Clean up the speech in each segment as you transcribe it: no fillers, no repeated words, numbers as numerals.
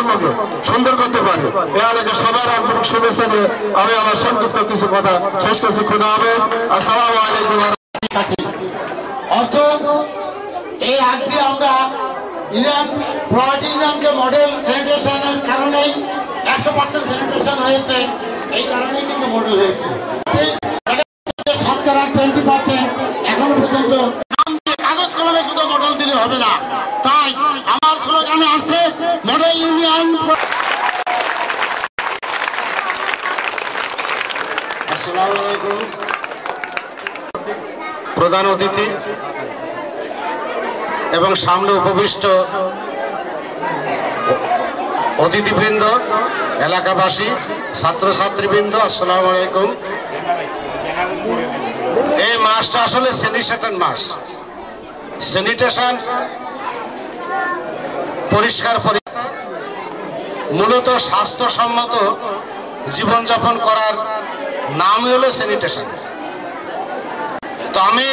প্রজন্মকে সুন্দর করতে পারি। এ আলোকে সবার আন্তরিক শুভেচ্ছা নিয়ে আমি আমার সংক্ষিপ্ত কিছু কথা শেষ করছি। খুদা হাফেজ। আসসালামু আলাইকুম। অর্থাৎ এই আগ দিয়ে আমরা ইউনিয়নকে মডেল স্যানিটেশনের কারণেই 100% স্যানিটেশন হয়েছে, এই কারণেই কিন্তু মডেল হয়েছে। শতকরা 20% এখনো পর্যন্ত কাগজ কলমে শুধু মডেল দিলে হবে না। তাই আমার স্লোগানে আসছে মডেল ইউনিয়ন। আসসালামু আলাইকুম। প্রধান অতিথি এবং সামনে উপবিষ্ট অতিথিবৃন্দ, এলাকাবাসী, ছাত্রছাত্রীবৃন্দ, আসসালামু আলাইকুম। এই মাসটা আসলে স্যানিটেশন মাস। স্যানিটেশন পরিষ্কার মূলত স্বাস্থ্যসম্মত জীবনযাপন করার নামই হলো স্যানিটেশন। তো আমি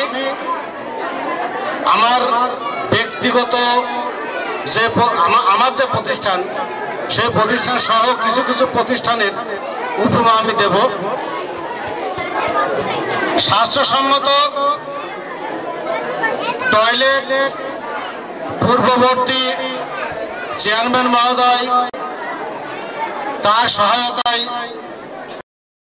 আমার ব্যক্তিগত আমার যে প্রতিষ্ঠান, সেই প্রতিষ্ঠান সহ কিছু কিছু প্রতিষ্ঠানের উপমা আমি দেব। স্বাস্থ্যসম্মত টয়লেট পূর্ববর্তী চেয়ারম্যান মহোদয় তার সহায়তায়